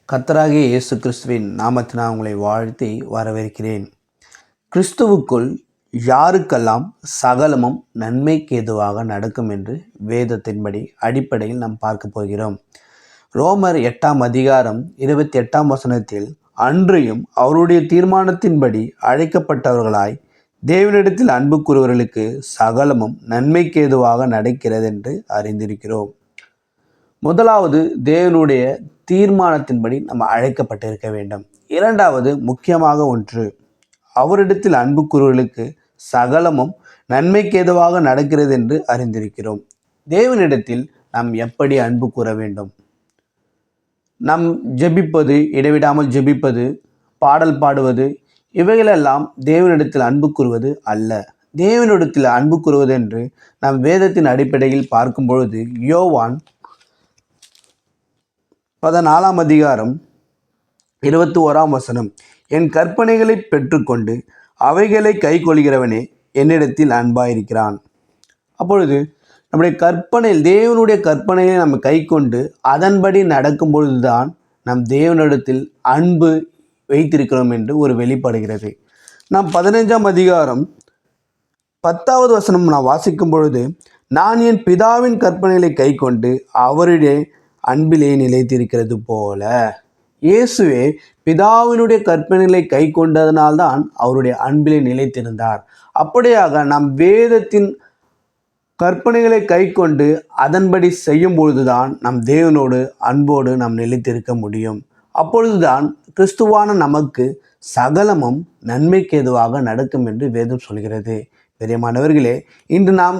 கர்த்தராகிய இயேசு கிறிஸ்துவின் நாமத்தினால் உங்களை வாழ்த்தி வரவேற்கிறேன். கிறிஸ்துவுக்குள் யாருக்கெல்லாம் சகலமும் நன்மைக்கு ஏதுவாக நடக்கும் என்று வேதத்தின்படி அடிப்படையில் நாம் பார்க்க போகிறோம். ரோமர் 8 அன்றியும் அவருடைய தீர்மானத்தின்படி அழைக்கப்பட்டவர்களாய் தேவனிடத்தில் அன்பு கூறுவர்களுக்கு சகலமும் நன்மைக்கு ஏதுவாக நடக்கிறது என்று அறிந்திருக்கிறோம். முதலாவது, தேவனுடைய தீர்மானத்தின்படி நம்ம அழைக்கப்பட்டிருக்க வேண்டும். இரண்டாவது, முக்கியமாக ஒன்று, அவரிடத்தில் அன்பு கூறுவர்களுக்கு சகலமும் நன்மைக்கு ஏதுவாக நடக்கிறது என்று அறிந்திருக்கிறோம். தேவனிடத்தில் நாம் எப்படி அன்பு கூற வேண்டும்? நாம் ஜெபிப்பது, இடைவிடாமல் ஜெபிப்பது, பாடல் பாடுவது, இவைகளெல்லாம் தேவனிடத்தில் அன்பு கூறுவது அல்ல. தேவனிடத்தில் அன்பு கூறுவது என்று நாம் வேதத்தின் அடிப்படையில் பார்க்கும் பொழுது யோவான் 14 என் கற்பனைகளை பெற்றுக்கொண்டு அவைகளை கைக்கொள்கிறவனே என்னிடத்தில் அன்பாயிருக்கிறான். அப்பொழுது நம்முடைய தேவனுடைய கற்பனையை நம்ம கை கொண்டு அதன்படி நடக்கும் பொழுதுதான் நம் தேவனிடத்தில் அன்பு வைத்திருக்கிறோம் என்று ஒரு வெளிப்படுகிறது. நாம் 15 நான் வாசிக்கும் பொழுது, நான் என் பிதாவின் கற்பனைகளை கை கொண்டு அவருடைய அன்பிலே நிலைத்திருக்கிறது போல. இயேசுவே பிதாவினுடைய கற்பனைகளை கை கொண்டதனால்தான் அவருடைய அன்பிலே நிலைத்திருந்தார். அப்படியாக நாம் வேதத்தின் கற்பனைகளை கை கொண்டு அதன்படி செய்யும் பொழுதுதான் நம் தேவனோடு அன்போடு நாம் நிலைத்திருக்க முடியும். அப்பொழுதுதான் கிறிஸ்துவான நமக்கு சகலமும் நன்மைக்கு ஏதுவாக நடக்கும் என்று வேதம் சொல்கிறது. பிரியமானவர்களே, இன்று நாம்